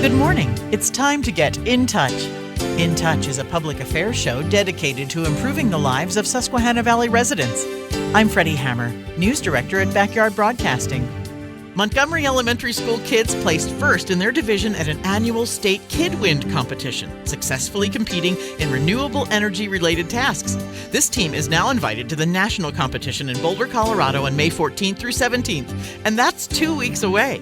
Good morning. It's time to get in touch. In Touch is a public affairs show dedicated to improving the lives of Susquehanna Valley residents. I'm Freddi Hammer, News Director at Backyard Broadcasting. Montgomery Elementary School kids placed first in their division at an annual state KidWind competition, successfully competing in renewable energy-related tasks. This team is now invited to the national competition in Boulder, Colorado on May 14th through 17th, and that's 2 weeks away.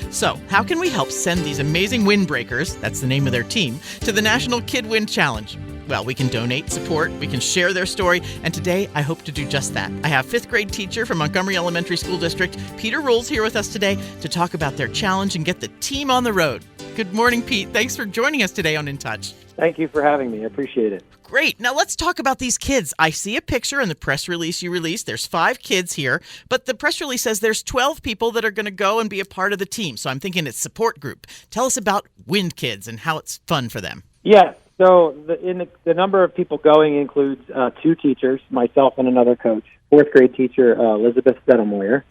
So, how can we help send these amazing WindBreakers, that's the name of their team, to the National KidWind Challenge? Well, we can donate, support, we can share their story, and today I hope to do just that. I have 5th grade teacher from Montgomery Elementary School District, Peter Ruhl, here with us today to talk about their challenge and get the team on the road. Good morning, Pete. Thanks for joining us today on In Touch. Thank you for having me. I appreciate it. Great. Now let's talk about these kids. I see a picture in the press release you released. There's 5 kids here, but the press release says there's 12 people that are going to go and be a part of the team. So I'm thinking it's support group. Tell us about Wind Kids and how it's fun for them. Yeah. So the number of people going includes 2 teachers, myself and another coach, 4th grade teacher Elizabeth Settlemoyer,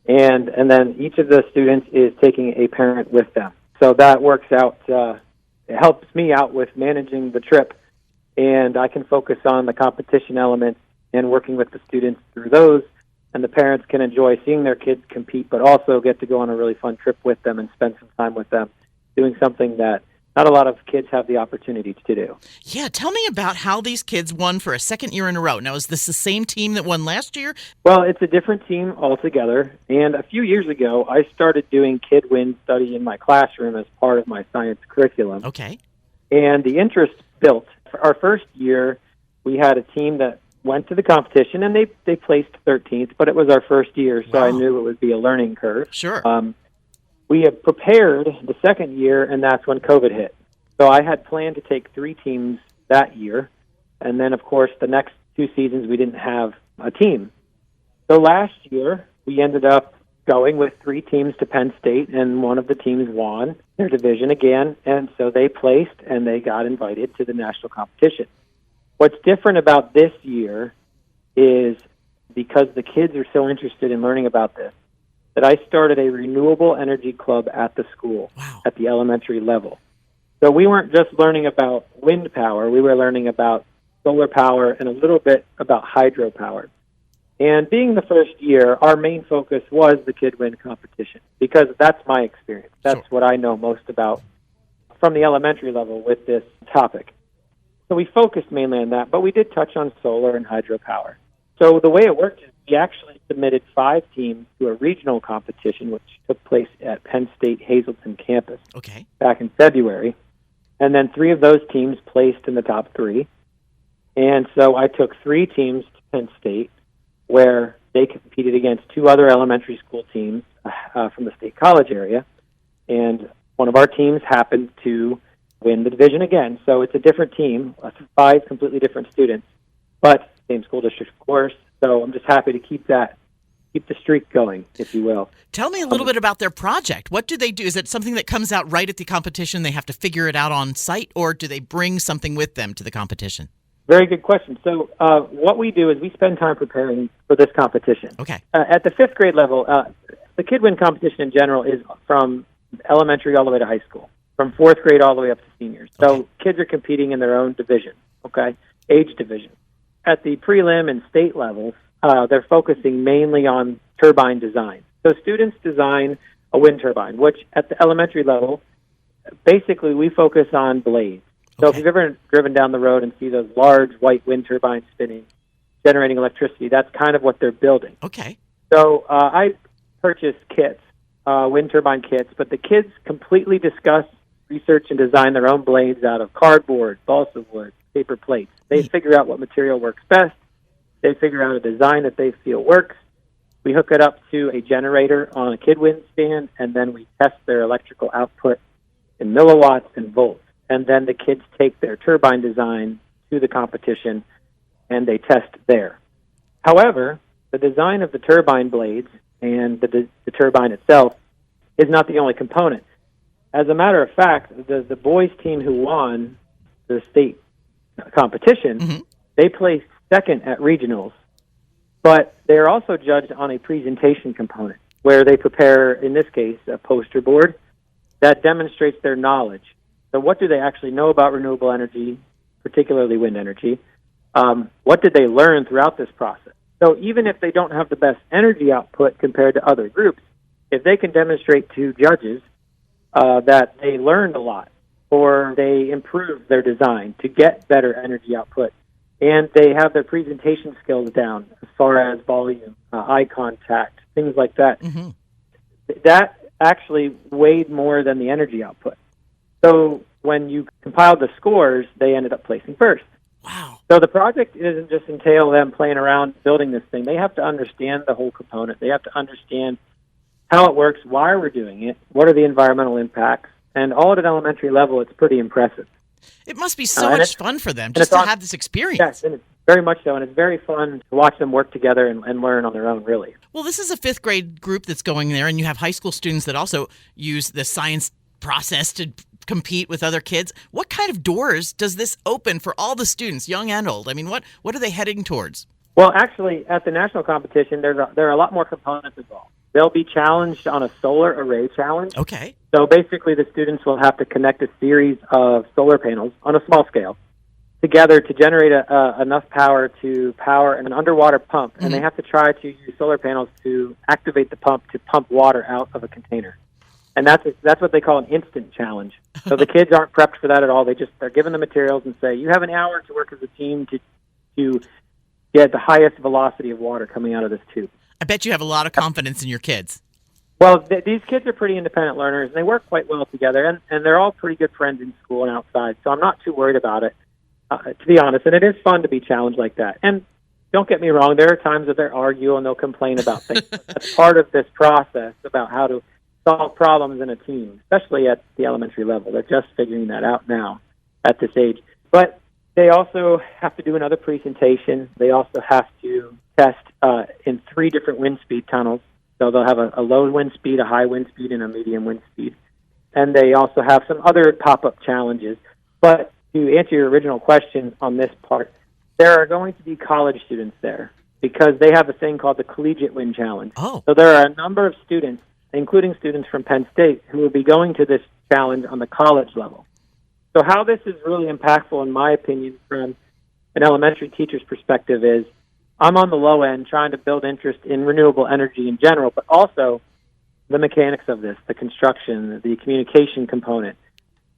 and then each of the students is taking a parent with them. So that works out. It helps me out with managing the trip, and I can focus on the competition element and working with the students through those, and the parents can enjoy seeing their kids compete, but also get to go on a really fun trip with them and spend some time with them, doing something that not a lot of kids have the opportunity to do. Yeah, tell me about how these kids won for a second year in a row. Now, is this the same team that won last year? Well, it's a different team altogether, and a few years ago, I started doing KidWind study in my classroom as part of my science curriculum. Okay. And the interest built. For our first year, we had a team that went to the competition, and they placed 13th, but it was our first year, so I knew it would be a learning curve. Sure. We had prepared the second year, and that's when COVID hit. So I had planned to take 3 teams that year, and then, of course, the next 2 seasons we didn't have a team. So last year, we ended up going with 3 teams to Penn State, and one of the teams won their division again, and so they placed, and they got invited to the national competition. What's different about this year is because the kids are so interested in learning about this, that I started a renewable energy club at the school, at the elementary level. So we weren't just learning about wind power, we were learning about solar power and a little bit about hydropower. And being the first year, our main focus was the KidWind competition, because that's my experience. That's what I know most about from the elementary level with this topic. So we focused mainly on that, but we did touch on solar and hydropower. So the way it worked is we actually submitted 5 teams to a regional competition, which took place at Penn State Hazleton campus back in February. And then 3 of those teams placed in the top 3. And so I took 3 teams to Penn State, where they competed against 2 other elementary school teams from the State College area. And one of our teams happened to win the division again. So it's a different team, 5 completely different students, but same school district, of course. So I'm just happy to keep the streak going, if you will. Tell me a little bit about their project. What do they do? Is it something that comes out right at the competition? They have to figure it out on site, or do they bring something with them to the competition? Very good question. So what we do is we spend time preparing for this competition. Okay. At the 5th grade level, the KidWind competition in general is from elementary all the way to high school, from 4th grade all the way up to seniors. So kids are competing in their own division, age division. At the prelim and state levels, they're focusing mainly on turbine design. So students design a wind turbine, which at the elementary level, basically we focus on blades. So if you've ever driven down the road and see those large white wind turbines spinning, generating electricity, that's kind of what they're building. Okay. So I purchased kits, wind turbine kits, but the kids completely discuss, research, and design their own blades out of cardboard, balsa wood, paper plates. They figure out what material works best. They figure out a design that they feel works. We hook it up to a generator on a KidWind stand, and then we test their electrical output in milliwatts and volts. And then the kids take their turbine design to the competition, and they test there. However, the design of the turbine blades and the turbine itself is not the only component. As a matter of fact, the boys team who won the state competition, they placed second at regionals, but they're also judged on a presentation component where they prepare, in this case, a poster board that demonstrates their knowledge. So what do they actually know about renewable energy, particularly wind energy? What did they learn throughout this process? So even if they don't have the best energy output compared to other groups, if they can demonstrate to judges that they learned a lot or they improved their design to get better energy output, and they have their presentation skills down as far as volume, eye contact, things like that, that actually weighed more than the energy output. So when you compiled the scores, they ended up placing first. Wow. So the project doesn't just entail them playing around building this thing. They have to understand the whole component. They have to understand how it works, why we're doing it, what are the environmental impacts, and all at an elementary level, it's pretty impressive. It must be so much fun for them just to have this experience. Yes, and it's very much so, and it's very fun to watch them work together and learn on their own, really. Well, this is a fifth grade group that's going there, and you have high school students that also use the science process to compete with other kids. What kind of doors does this open for all the students, young and old? I mean, what are they heading towards? Well, actually, at the national competition, there are a lot more components involved. They'll be challenged on a solar array challenge. Okay. So basically, the students will have to connect a series of solar panels on a small scale together to generate enough power to power an underwater pump. And they have to try to use solar panels to activate the pump to pump water out of a container. And that's what they call an instant challenge. So the kids aren't prepped for that at all. They're given the materials and say, you have an hour to work as a team to get the highest velocity of water coming out of this tube. I bet you have a lot of confidence in your kids. Well, these kids are pretty independent learners, and they work quite well together, and they're all pretty good friends in school and outside, so I'm not too worried about it, to be honest. And it is fun to be challenged like that. And don't get me wrong, there are times that they'll argue and they'll complain about things. That's part of this process about how to solve problems in a team, especially at the elementary level. They're just figuring that out now at this age. But they also have to do another presentation. They also have to test in 3 different wind speed tunnels. So they'll have a low wind speed, a high wind speed, and a medium wind speed. And they also have some other pop-up challenges. But to answer your original question on this part, there are going to be college students there because they have a thing called the Collegiate Wind Challenge. Oh. So there are a number of students, including students from Penn State, who will be going to this challenge on the college level. So how this is really impactful, in my opinion, from an elementary teacher's perspective is I'm on the low end trying to build interest in renewable energy in general, but also the mechanics of this, the construction, the communication component,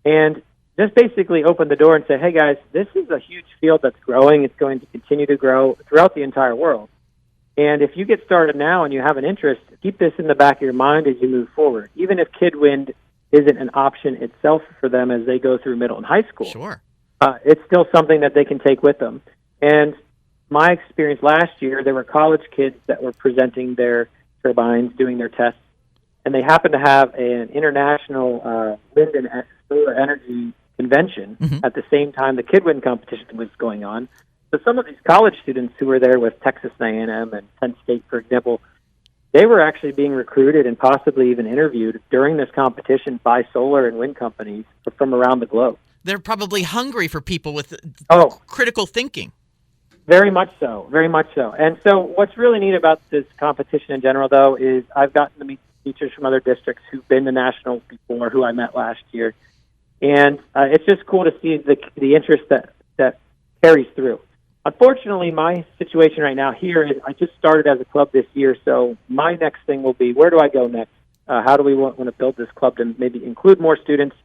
and just basically open the door and say, hey, guys, this is a huge field that's growing. It's going to continue to grow throughout the entire world. And if you get started now and you have an interest, keep this in the back of your mind as you move forward. Even if KidWind isn't an option itself for them as they go through middle and high school, sure, it's still something that they can take with them. And my experience last year, there were college kids that were presenting their turbines, doing their tests, and they happened to have an international wind and solar energy convention at the same time the KidWind competition was going on. So some of these college students who were there with Texas A&M and Penn State, for example, they were actually being recruited and possibly even interviewed during this competition by solar and wind companies from around the globe. They're probably hungry for people with critical thinking. Very much so, very much so. And so what's really neat about this competition in general, though, is I've gotten to meet teachers from other districts who've been to nationals before, who I met last year. And it's just cool to see the interest that carries through. Unfortunately, my situation right now here is I just started as a club this year, so my next thing will be, where do I go next? How do we want to build this club to maybe include more students,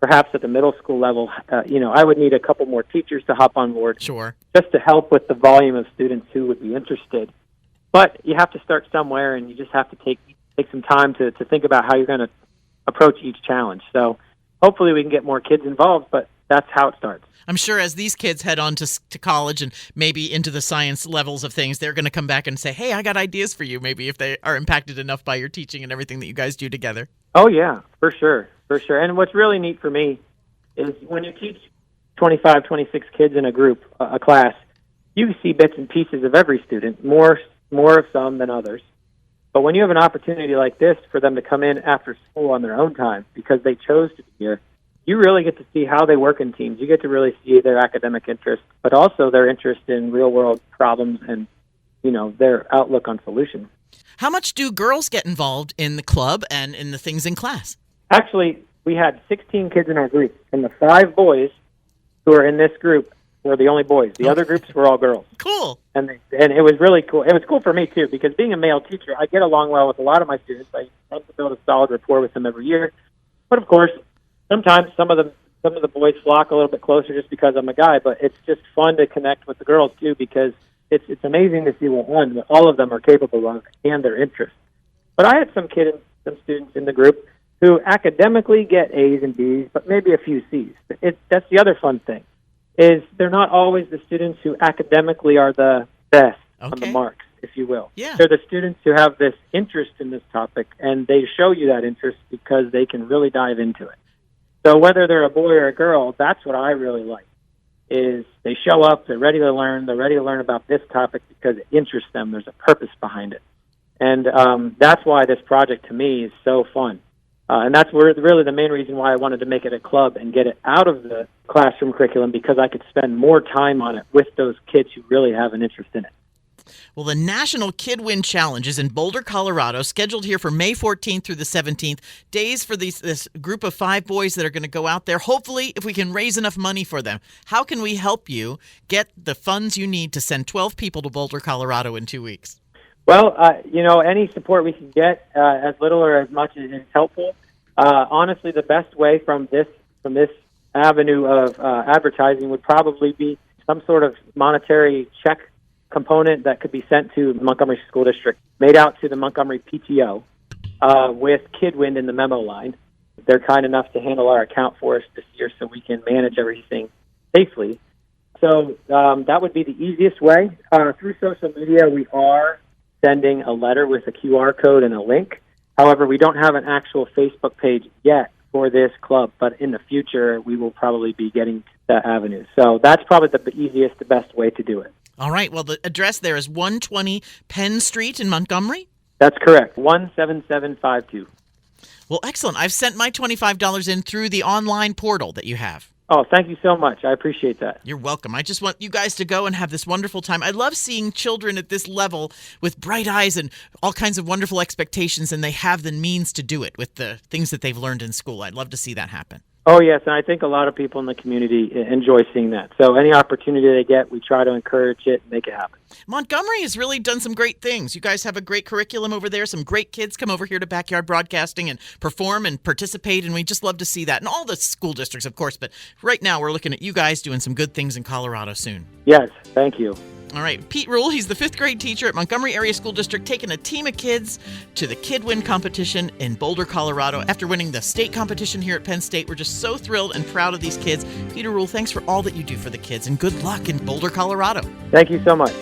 perhaps at the middle school level? I would need a couple more teachers to hop on board. Sure. Just to help with the volume of students who would be interested. But you have to start somewhere, and you just have to take some time to think about how you're going to approach each challenge. So hopefully we can get more kids involved, but that's how it starts. I'm sure as these kids head on to college and maybe into the science levels of things, they're going to come back and say, hey, I got ideas for you, maybe if they are impacted enough by your teaching and everything that you guys do together. Oh, yeah, for sure. And what's really neat for me is when you teach 25, 26 kids in a group, a class, you see bits and pieces of every student, more of some than others. But when you have an opportunity like this for them to come in after school on their own time because they chose to be here, you really get to see how they work in teams. You get to really see their academic interest, but also their interest in real-world problems and, their outlook on solutions. How much do girls get involved in the club and in the things in class? Actually, we had 16 kids in our group, and the 5 boys who are in this group were the only boys. The other groups were all girls. Cool. And it was really cool. It was cool for me, too, because being a male teacher, I get along well with a lot of my students. I tend to build a solid rapport with them every year. But, of course, sometimes some of the boys flock a little bit closer just because I'm a guy, but it's just fun to connect with the girls, too, because it's amazing to see what all of them are capable of and their interests. But I had some students in the group who academically get A's and B's, but maybe a few C's. That's the other fun thing, is they're not always the students who academically are the best on the marks, if you will. Yeah. They're the students who have this interest in this topic, and they show you that interest because they can really dive into it. So whether they're a boy or a girl, that's what I really like, is they show up, they're ready to learn about this topic because it interests them. There's a purpose behind it. And that's why this project, to me, is so fun. And that's really the main reason why I wanted to make it a club and get it out of the classroom curriculum, because I could spend more time on it with those kids who really have an interest in it. Well, the National KidWind Challenge is in Boulder, Colorado, scheduled here for May 14th through the 17th. Days for this group of 5 boys that are going to go out there. Hopefully, if we can raise enough money for them. How can we help you get the funds you need to send 12 people to Boulder, Colorado in 2 weeks? Well, any support we can get, as little or as much, is helpful. Honestly, the best way from this avenue of advertising would probably be some sort of monetary check component that could be sent to the Montgomery School District, made out to the Montgomery PTO, with KidWind in the memo line. They're kind enough to handle our account for us this year so we can manage everything safely. So that would be the easiest way. Through social media, we are sending a letter with a QR code and a link. However, we don't have an actual Facebook page yet for this club, but in the future, we will probably be getting that avenue. So that's probably the easiest, the best way to do it. All right. Well, the address there is 120 Penn Street in Montgomery? That's correct. 17752. Well, excellent. I've sent my $25 in through the online portal that you have. Oh, thank you so much. I appreciate that. You're welcome. I just want you guys to go and have this wonderful time. I love seeing children at this level with bright eyes and all kinds of wonderful expectations, and they have the means to do it with the things that they've learned in school. I'd love to see that happen. Oh, yes, and I think a lot of people in the community enjoy seeing that. So any opportunity they get, we try to encourage it and make it happen. Montgomery has really done some great things. You guys have a great curriculum over there. Some great kids come over here to Backyard Broadcasting and perform and participate, and we just love to see that. And all the school districts, of course, but right now we're looking at you guys doing some good things in Colorado soon. Yes, thank you. All right, Pete Ruhl, he's the 5th grade teacher at Montgomery Area School District, taking a team of kids to the KidWind competition in Boulder, Colorado. After winning the state competition here at Penn State, we're just so thrilled and proud of these kids. Peter Ruhl, thanks for all that you do for the kids, and good luck in Boulder, Colorado. Thank you so much.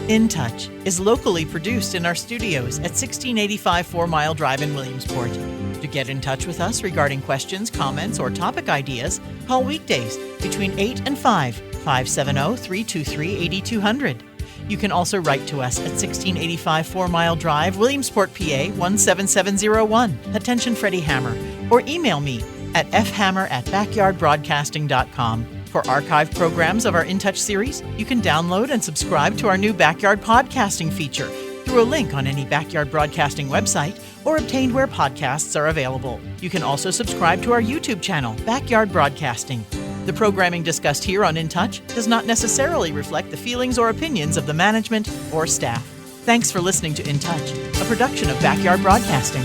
In Touch is locally produced in our studios at 1685 4 Mile Drive in Williamsport. To get in touch with us regarding questions, comments, or topic ideas, call weekdays between 8 and 5, 570-323-8200. You can also write to us at 1685 4 Mile Drive, Williamsport, PA 17701. Attention Freddi Hammer. Or email me at fhammer@backyardbroadcasting.com. For archived programs of our In Touch series, you can download and subscribe to our new Backyard Podcasting feature through a link on any Backyard Broadcasting website or obtained where podcasts are available. You can also subscribe to our YouTube channel, Backyard Broadcasting. The programming discussed here on In Touch does not necessarily reflect the feelings or opinions of the management or staff. Thanks for listening to In Touch, a production of Backyard Broadcasting.